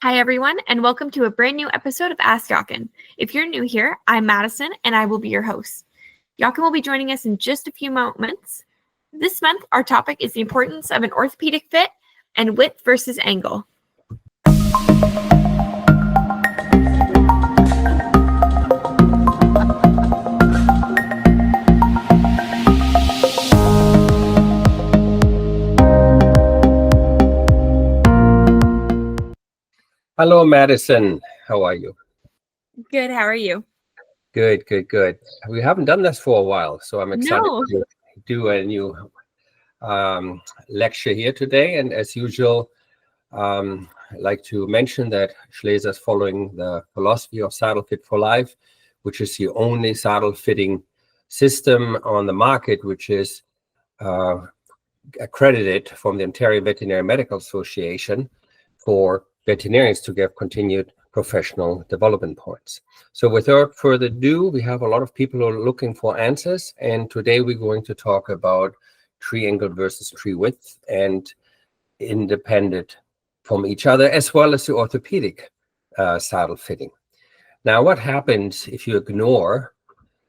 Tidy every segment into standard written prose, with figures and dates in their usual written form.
Hi, everyone, and welcome to a brand new episode of Ask Jochen. If you're new here, I'm Madison, and I will be your host. Jochen will be joining us in just a few moments. This month, our topic is the importance of an orthopedic fit and width versus angle. Hello, Madison. How are you? Good. How are you? Good. We haven't done this for a while, so I'm excited No. to do a new lecture here today. And as usual, I'd like to mention that Schleser is following the philosophy of Saddle Fit for Life, which is the only saddle fitting system on the market, which is accredited from the Ontario Veterinary Medical Association for veterinarians to get continued professional development points. So without further ado, we have a lot of people who are looking for answers, and today we're going to talk about tree angle versus tree width and independent from each other, as well as the orthopedic saddle fitting. Now, what happens if you ignore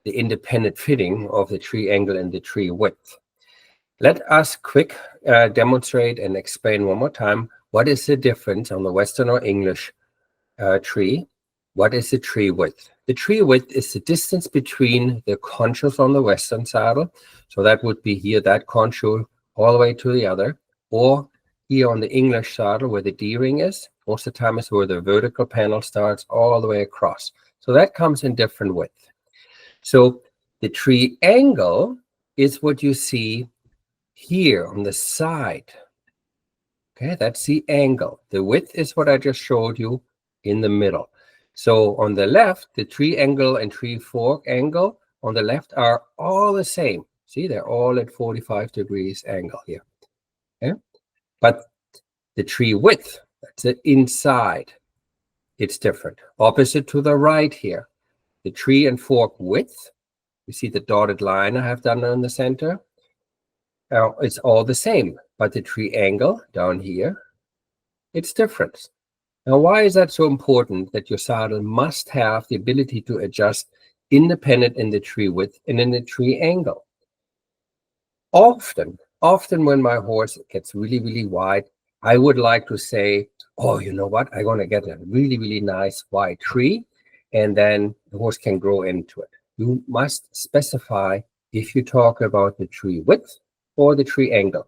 the independent fitting of the tree angle and the tree width? Let us quick demonstrate and explain one more time what is the difference on the Western or English tree. What is the tree width? The tree width is the distance between the conchoes on the Western saddle. So that would be here, that concho all the way to the other, or here on the English saddle where the D-ring is. Most of the time is where the vertical panel starts all the way across. So that comes in different width. So the tree angle is what you see here on the side. Okay, that's the angle. The width is what I just showed you in the middle. So on the left, the tree angle and tree fork angle on the left are all the same. See, they're all at 45 degrees angle here. Okay? But the tree width, that's the inside, it's different. Opposite to the right here, the tree and fork width, you see the dotted line I have done in the center. It's all the same, but the tree angle down here, it's different. Now, why is that so important that your saddle must have the ability to adjust independent in the tree width and in the tree angle? Often when my horse gets really wide, I would like to say, oh, you know what? I'm going to get a really nice wide tree, and then the horse can grow into it. You must specify if you talk about the tree width or the tree angle.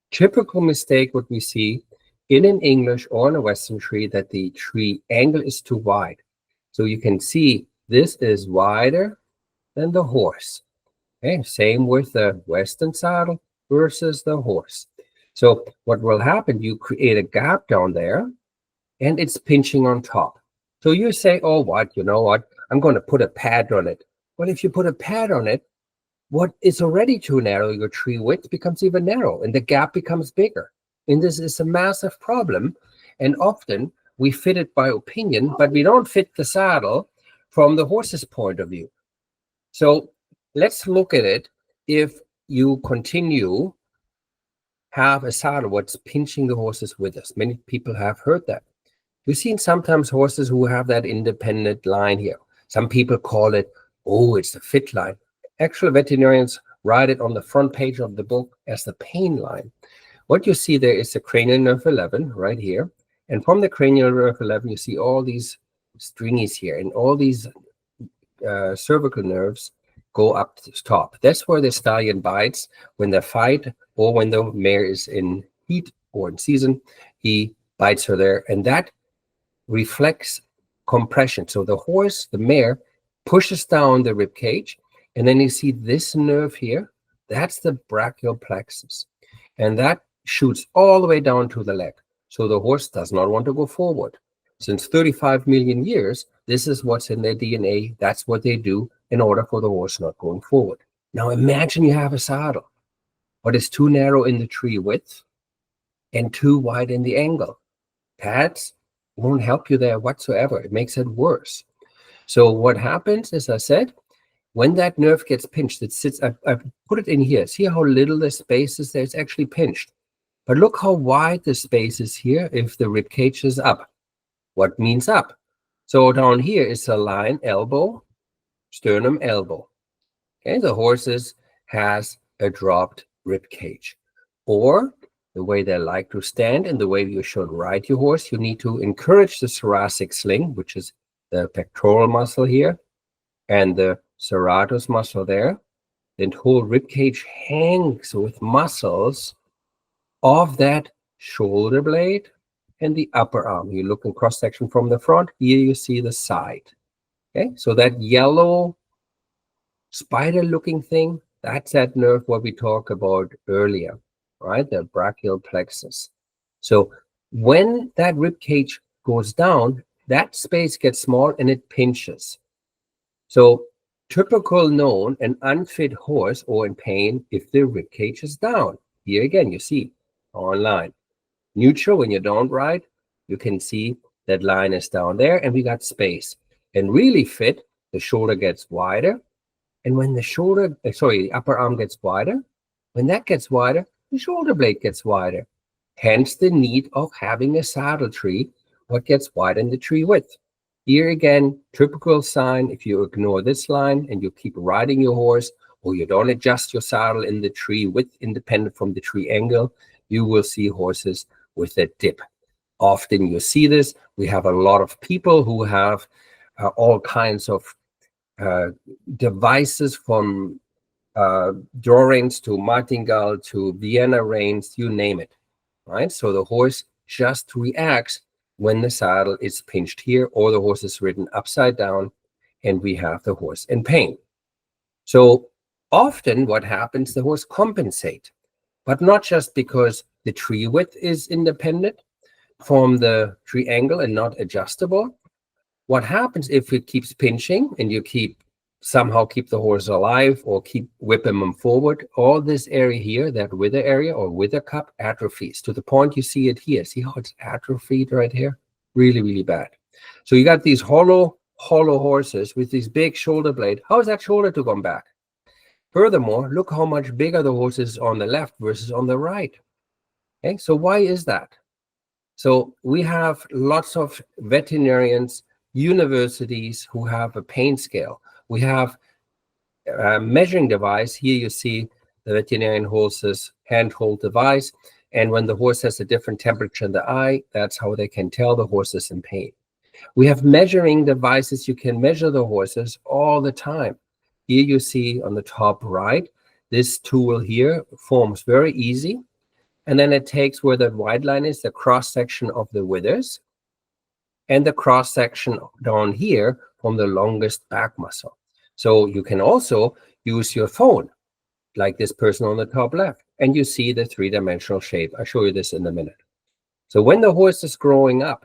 Typical mistake what we see in an English or in a Western tree that the tree angle is too wide. So you can see this is wider than the horse. Okay, same with the Western saddle versus the horse. So what will happen, you create a gap down there and it's pinching on top. So you say, oh, you know what? I'm going to put a pad on it. Well, if you put a pad on it, what is already too narrow, your tree width becomes even narrow and the gap becomes bigger. And this is a massive problem. And often we fit it by opinion, but we don't fit the saddle from the horse's point of view. So let's look at it. If you continue have a saddle what's pinching the horse's width. Many people have heard that. You've seen sometimes horses who have that independent line here. Some people call it, oh, it's the fit line. Actual veterinarians write it on the front page of the book as the pain line. What you see there is the cranial nerve 11 right here. And from the cranial nerve 11, you see all these stringies here, and all these cervical nerves go up to the top. That's where the stallion bites when they fight, or when the mare is in heat or in season, he bites her there. And that reflects compression. So the horse, the mare, pushes down the rib cage. And then you see this nerve here, that's the brachial plexus. And that shoots all the way down to the leg. So the horse does not want to go forward. Since 35 million years, this is what's in their DNA. That's what they do in order for the horse not going forward. Now imagine you have a saddle, but it's too narrow in the tree width and too wide in the angle. Pads won't help you there whatsoever. It makes it worse. So what happens, as I said, when that nerve gets pinched, it sits, I've put it in here. See how little the space is there? It's actually pinched. But look how wide the space is here if the rib cage is up. What means up? So down here is a line elbow, sternum, elbow. Okay, the horses has a dropped rib cage. Or the way they like to stand and the way you should ride your horse, you need to encourage the thoracic sling, which is the pectoral muscle here, and the serratus muscle there. The whole rib cage hangs with muscles of that shoulder blade and the upper arm. You look in cross section from the front, here you see the side. Okay, so that yellow spider looking thing, that's that nerve what we talked about earlier, right? The brachial plexus. So when that rib cage goes down, that space gets small and it pinches. So typical known, an unfit horse or in pain if the rib cage is down. Here again, you see online. Neutral, when you don't ride, you can see that line is down there and we got space. And really fit, the shoulder gets wider. And when the upper arm gets wider, when that gets wider, the shoulder blade gets wider. Hence the need of having a saddle tree, what gets wider in the tree width. Here again, typical sign, if you ignore this line and you keep riding your horse, or you don't adjust your saddle in the tree width independent from the tree angle, you will see horses with a dip. Often you see this. We have a lot of people who have all kinds of devices from draw reins to martingale to Vienna reins, you name it, right? So the horse just reacts when the saddle is pinched here or the horse is ridden upside down and we have the horse in pain. So often what happens, the horse compensate, but not just because the tree width is independent from the tree angle and not adjustable. What happens if it keeps pinching and you somehow keep the horse alive or keep whipping them forward, all this area here, that wither area or wither cup atrophies to the point you see it here. See how it's atrophied right here? Really, really bad. So you got these hollow horses with these big shoulder blade. How is that shoulder to come back? Furthermore, look how much bigger the horse is on the left versus on the right. Okay, so why is that? So we have lots of veterinarians, universities who have a pain scale. We have a measuring device. Here you see the veterinarian horse's handhold device. And when the horse has a different temperature in the eye, that's how they can tell the horse is in pain. We have measuring devices. You can measure the horses all the time. Here you see on the top right, this tool here forms very easy. And then it takes where the white line is, the cross section of the withers, and the cross section down here from the longest back muscle. So you can also use your phone, like this person on the top left, and you see the three-dimensional shape. I'll show you this in a minute. So when the horse is growing up,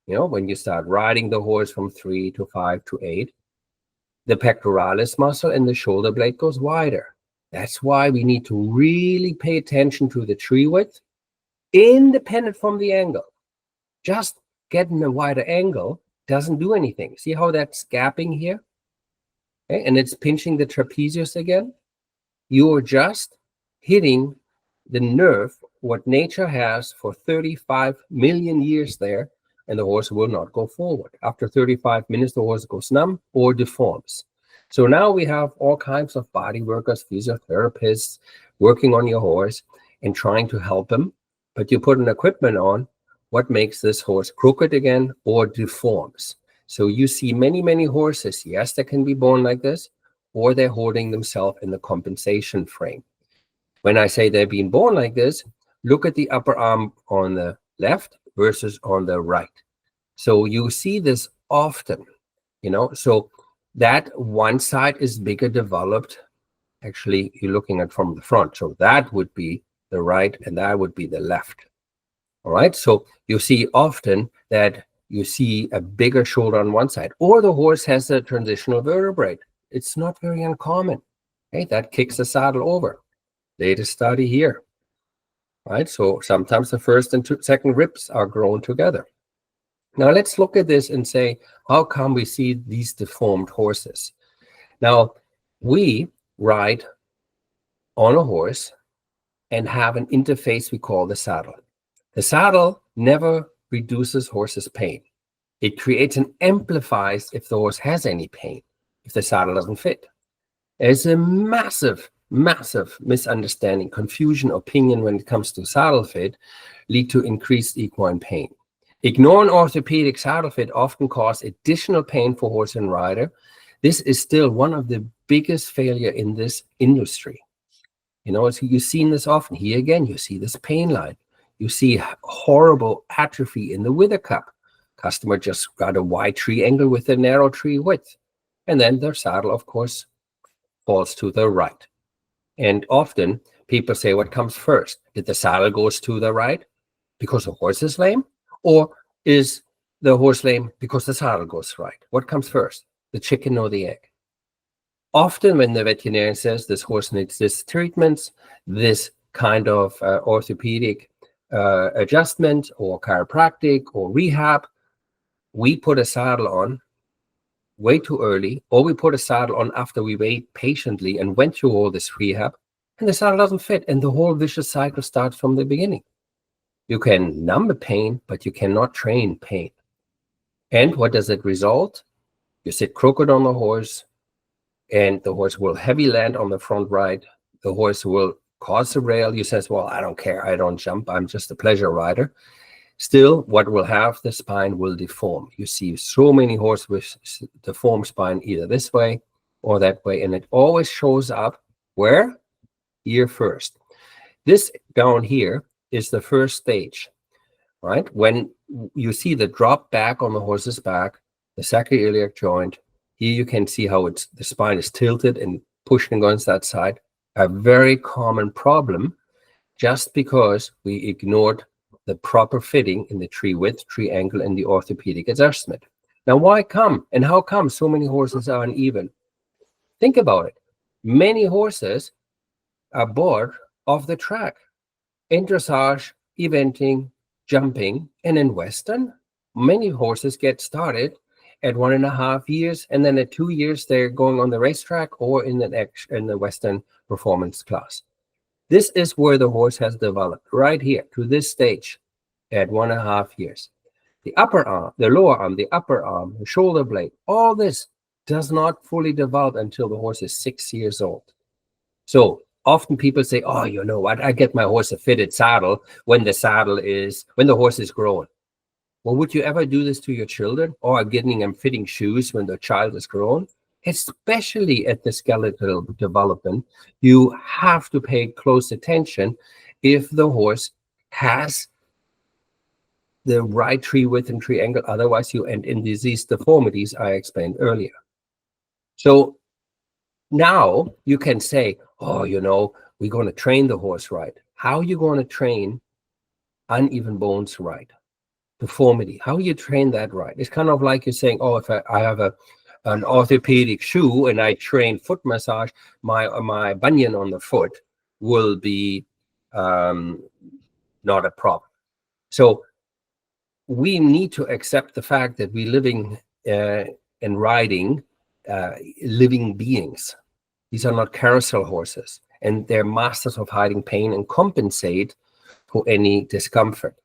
when you start riding the horse from 3 to 5 to 8, the pectoralis muscle and the shoulder blade goes wider. That's why we need to really pay attention to the tree width, independent from the angle. Just getting a wider angle doesn't do anything. See how that's gapping here? Okay, and it's pinching the trapezius again. You are just hitting the nerve, what nature has for 35 million years there, and the horse will not go forward. After 35 minutes, the horse goes numb or deforms. So now we have all kinds of body workers, physiotherapists working on your horse and trying to help him. But you put an equipment on, what makes this horse crooked again or deforms. So you see many, many horses, yes, that can be born like this, or they're holding themselves in the compensation frame. When I say they're being born like this, look at the upper arm on the left versus on the right. So you see this often, so that one side is bigger developed. Actually, you're looking at from the front. So that would be the right and that would be the left. All right. So you see often that you see a bigger shoulder on one side, or the horse has a transitional vertebrae. It's not very uncommon. Okay, that kicks the saddle over. Latest study here. Right. So sometimes the first and second ribs are grown together. Now let's look at this and say, how come we see these deformed horses? Now, we ride on a horse and have an interface we call the saddle. The saddle never reduces horse's pain. It creates and amplifies if the horse has any pain, if the saddle doesn't fit. There's a massive misunderstanding, confusion, opinion when it comes to saddle fit lead to increased equine pain. Ignoring orthopedic saddle fit often cause additional pain for horse and rider. This is still one of the biggest failure in this industry. You've seen this often. Here again, you see this pain line. You see horrible atrophy in the wither cup. Customer just got a wide tree angle with a narrow tree width. And then their saddle, of course, falls to the right. And often people say, what comes first? Did the saddle goes to the right because the horse is lame? Or is the horse lame because the saddle goes right? What comes first, the chicken or the egg? Often when the veterinarian says this horse needs this treatments, this kind of orthopedic adjustment or chiropractic or rehab, we put a saddle on way too early, or we put a saddle on after we wait patiently and went through all this rehab, and the saddle doesn't fit, and the whole vicious cycle starts from the beginning. You can numb the pain, but you cannot train pain. And what does it result? You sit crooked on the horse, and the horse will heavy land on the front right. The horse will cause a rail. You says, well, I don't care. I don't jump. I'm just a pleasure rider. Still, what will have the spine will deform. You see so many horses with deformed spine either this way or that way, and it always shows up where? Ear first. This down here is the first stage, right? When you see the drop back on the horse's back, the sacroiliac joint, here you can see how the spine is tilted and pushed against that side. A very common problem just because we ignored the proper fitting in the tree width, tree angle, and the orthopedic adjustment. Now, why come and how come so many horses are uneven? Think about it. Many horses are bored of the track. In dressage, eventing, jumping, and in Western, many horses get started at 1.5 years, and then at 2 years, they're going on the racetrack or in the Western performance class. This is where the horse has developed, right here to this stage at 1.5 years. The upper arm, the lower arm, the upper arm, the shoulder blade, all this does not fully develop until the horse is 6 years old. So often people say, oh, you know what, I get my horse a fitted saddle when the horse is grown. Well, would you ever do this to your children, or getting them fitting shoes when the child is grown? Especially at the skeletal development, you have to pay close attention if the horse has the right tree width and tree angle. Otherwise, you end in disease deformities I explained earlier. So now you can say, oh, we're going to train the horse right. How are you going to train uneven bones right? Deformity. How you train that right? It's kind of like you're saying, oh, if I have an orthopedic shoe and I train foot massage, my bunion on the foot will be not a problem. So we need to accept the fact that we're living and riding living beings. These are not carousel horses, and they're masters of hiding pain and compensate for any discomfort.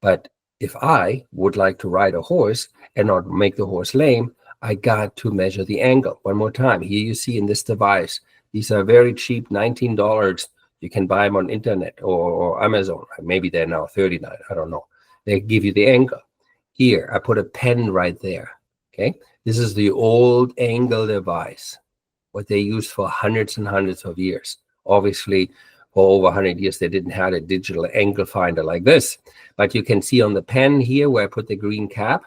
But if I would like to ride a horse and not make the horse lame, I got to measure the angle. One more time. Here you see in this device, these are very cheap, $19. You can buy them on internet or Amazon. Maybe they're now $39. I don't know. They give you the angle. Here, I put a pen right there. Okay. This is the old angle device, what they used for hundreds and hundreds of years. Obviously, for over 100 years, they didn't have a digital angle finder like this. But you can see on the pen here where I put the green cap,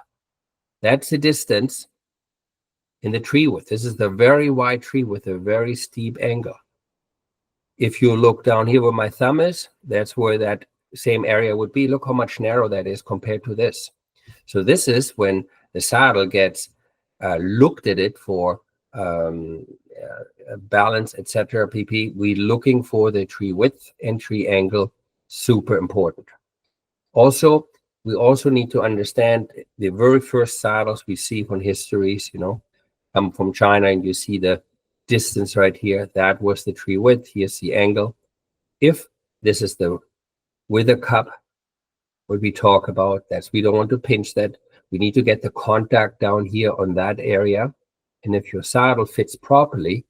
that's the distance in the tree width. This is the very wide tree with a very steep angle. If you look down here where my thumb is, that's where that same area would be. Look how much narrow that is compared to this. So this is when the saddle gets looked at it for balance, etc. pp. We're looking for the tree width and tree angle, super important. Also, we also need to understand the very first saddles we see from histories, come from China, and you see the distance right here. That was the tree width. Here's the angle. If this is the wither cup, what we talk about, we don't want to pinch that. We need to get the contact down here on that area. And if your saddle fits properly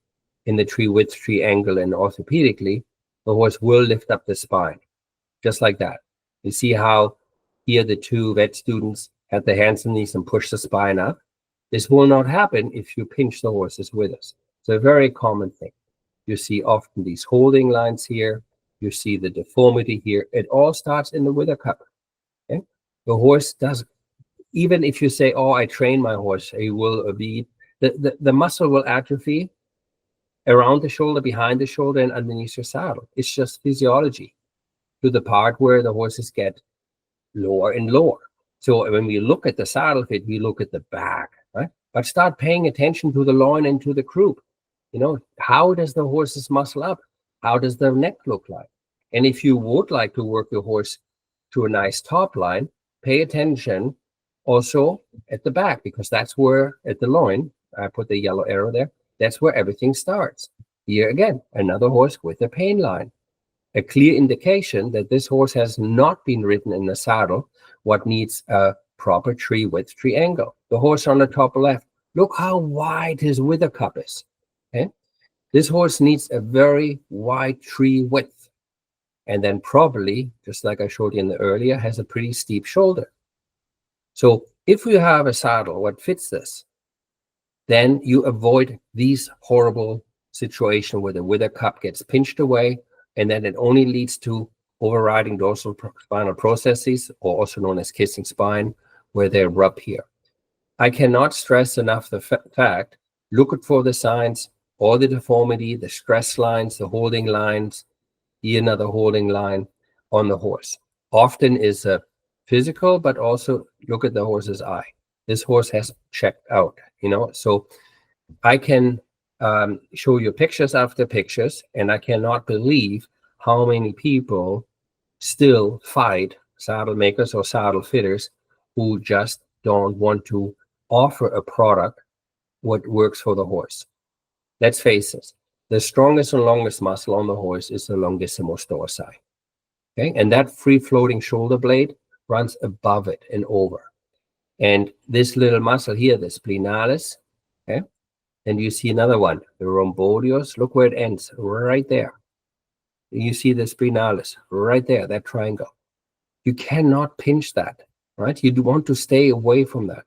in the tree width, tree angle, and orthopedically, the horse will lift up the spine, just like that. You see how here the two vet students had the hands and knees and push the spine up? This will not happen if you pinch the horse's withers. It's a very common thing. You see often these holding lines here. You see the deformity here. It all starts in the wither cup. Okay? The horse does, even if you say, oh, I train my horse, he will be, the muscle will atrophy around the shoulder, behind the shoulder, and underneath your saddle. It's just physiology to the part where the horses get lower and lower. So when we look at the saddle fit, we look at the back, right? But start paying attention to the loin and to the croup. You know, how does the horse's muscle up? How does the neck look like? And if you would like to work your horse to a nice top line, pay attention also at the back, because that's where, at the loin, I put the yellow arrow there, that's where everything starts. Here again, another horse with a pain line. A clear indication that this horse has not been ridden in the saddle, what needs a proper tree width, tree angle. The horse on the top left, look how wide his wither cup is. Okay? This horse needs a very wide tree width. And then probably, just like I showed you in the earlier, has a pretty steep shoulder. So if you have a saddle what fits this, then you avoid these horrible situations where the wither cup gets pinched away, and then it only leads to overriding dorsal spinal processes, or also known as kissing spine, where they rub here. I cannot stress enough the fact, look for the signs, all the deformity, the stress lines, the holding lines, here another holding line on the horse. Often is a physical, but also look at the horse's eye. This horse has checked out, you know, so I can show you pictures after pictures, and I cannot believe how many people still fight saddle makers or saddle fitters who just don't want to offer a product what works for the horse. Let's face it, the strongest and longest muscle on the horse is the longissimus dorsi. Okay, and that free floating shoulder blade runs above it and over. And this little muscle here, the splenialis, okay, and you see another one, the rhomboideus. Look where it ends, right there. You see the splenialis right there, that triangle. You cannot pinch that, right? You do want to stay away from that.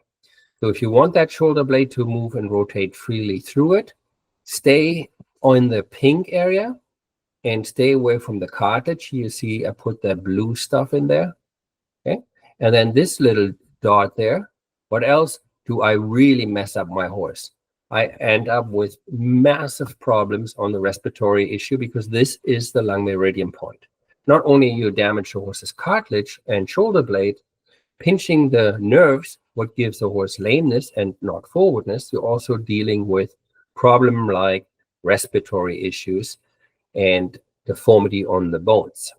So if you want that shoulder blade to move and rotate freely through it, stay on the pink area and stay away from the cartilage. You see I put the blue stuff in there, okay? And then this little dot there, what else do I really mess up my horse? I end up with massive problems on the respiratory issue, because this is the lung meridian point. Not only you damage the horse's cartilage and shoulder blade, pinching the nerves, what gives the horse lameness and not forwardness, you're also dealing with problem like respiratory issues and deformity on the bones.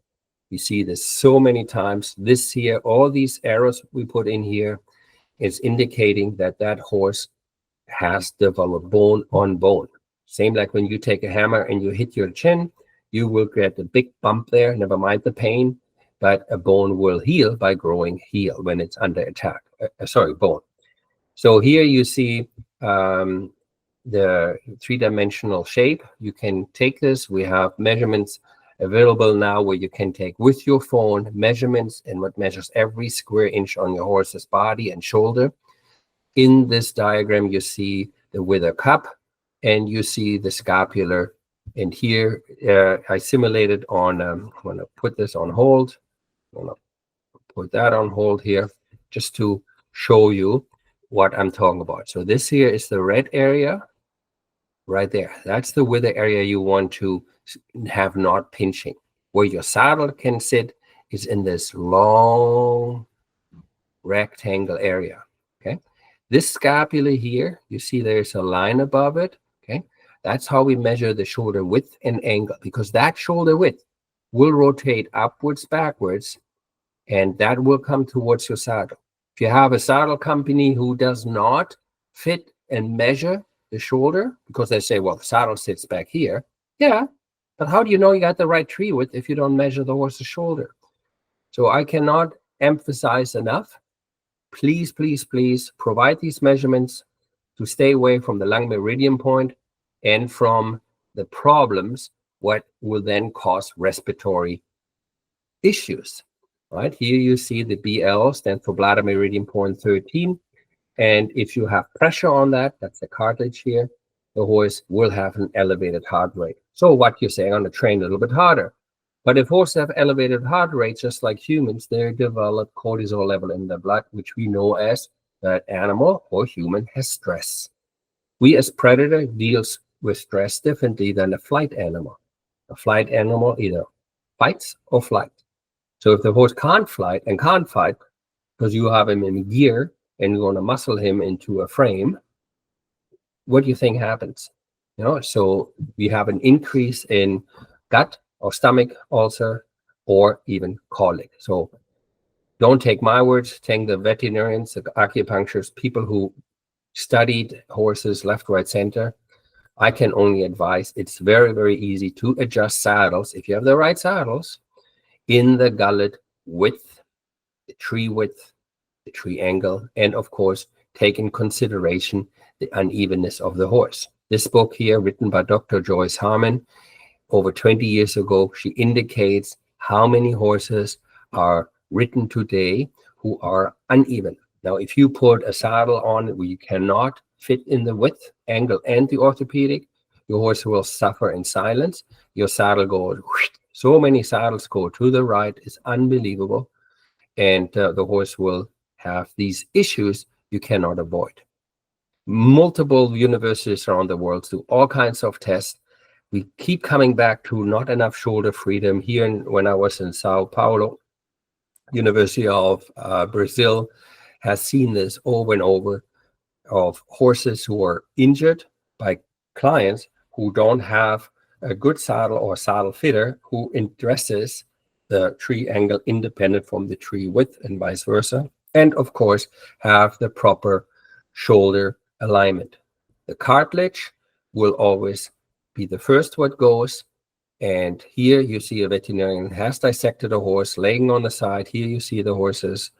You see this so many times. This here, all these arrows we put in here is indicating that that horse has developed bone on bone. Same like when you take a hammer and you hit your chin, you will get a big bump there, never mind the pain, but a bone will heal by growing heel when it's under attack. Bone. So here you see the three-dimensional shape. You can take this. We have measurements available now where you can take with your phone measurements, and what measures every square inch on your horse's body and shoulder. In this diagram, you see the wither cup and you see the scapular. And here I simulated on, I'm going to put this on hold. I'm going to put that on hold here just to show you what I'm talking about. So this here is the red area right there. That's the wither area you want to have not pinching. Where your saddle can sit is in this long rectangle area. Okay. This scapula here, you see there's a line above it. Okay. That's how we measure the shoulder width and angle, because that shoulder width will rotate upwards, backwards, and that will come towards your saddle. If you have a saddle company who does not fit and measure the shoulder, because they say, well, the saddle sits back here. Yeah, but how do you know you got the right tree width if you don't measure the horse's shoulder? So I cannot emphasize enough please, please, please provide these measurements to stay away from the lung meridian point and from the problems what will then cause respiratory issues. Right here you see the BL stands for bladder meridian point 13, and if you have pressure on that, that's the cartilage here, the horse will have an elevated heart rate. So what you're saying, on the train a little bit harder. But if horses have elevated heart rates, just like humans, they develop cortisol level in their blood, which we know as that animal or human has stress. We as predator deals with stress differently than a flight animal. A flight animal either fights or flight. So if the horse can't flight and can't fight because you have him in gear and you're going to muscle him into a frame, what do you think happens? You know, so we have an increase in gut or stomach ulcer or even colic. So don't take my words, take the veterinarians, the acupuncturists, people who studied horses left, right, center. I can only advise it's very, very easy to adjust saddles if you have the right saddles in the gullet width, the tree width, the tree angle, and of course, take in consideration the unevenness of the horse. This book here, written by Dr. Joyce Harmon, over 20 years ago, she indicates how many horses are written today who are uneven. Now, if you put a saddle on where you cannot fit in the width, angle, and the orthopedic, your horse will suffer in silence. Your saddle goes, whoosh. So many saddles go to the right, it's unbelievable. And the horse will have these issues you cannot avoid. Multiple universities around the world do all kinds of tests. We keep coming back to not enough shoulder freedom. Here, when I was in Sao Paulo, University of Brazil has seen this over and over of horses who are injured by clients who don't have a good saddle or saddle fitter who addresses the tree angle independent from the tree width and vice versa. And of course, have the proper shoulder alignment. The cartilage will always be the first what goes. And here you see a veterinarian has dissected a horse laying on the side. Here you see the horse's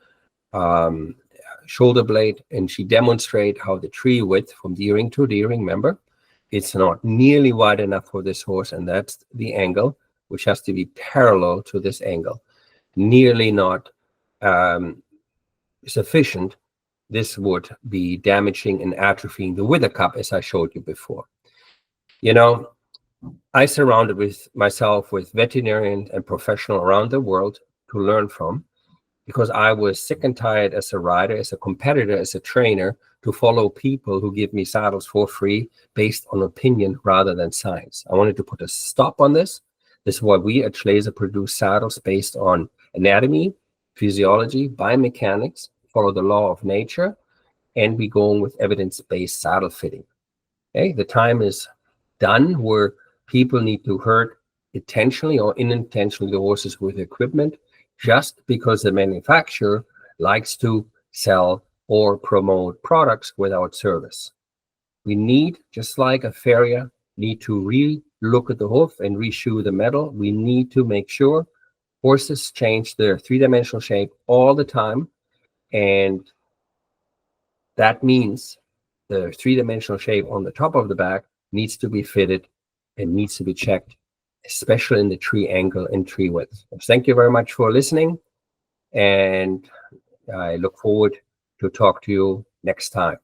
shoulder blade, and she demonstrates how the tree width from the earring to the earring, remember, it's not nearly wide enough for this horse, and that's the angle, which has to be parallel to this angle. Nearly not sufficient. This would be damaging and atrophying the wither cup, as I showed you before. You know, I surrounded myself with veterinarians and professionals around the world to learn from, because I was sick and tired as a rider, as a competitor, as a trainer, to follow people who give me saddles for free based on opinion rather than science. I wanted to put a stop on this. This is why we at Schleser produce saddles based on anatomy, physiology, biomechanics, follow the law of nature, and we go on with evidence-based saddle fitting. Okay, the time is done where people need to hurt intentionally or unintentionally the horses with equipment just because the manufacturer likes to sell or promote products without service. We need, just like a farrier, need to re-look at the hoof and reshoe the metal. We need to make sure horses change their three-dimensional shape all the time. And that means the three-dimensional shape on the top of the back needs to be fitted and needs to be checked, especially in the tree angle and tree width. Thank you very much for listening, and I look forward to talk to you next time.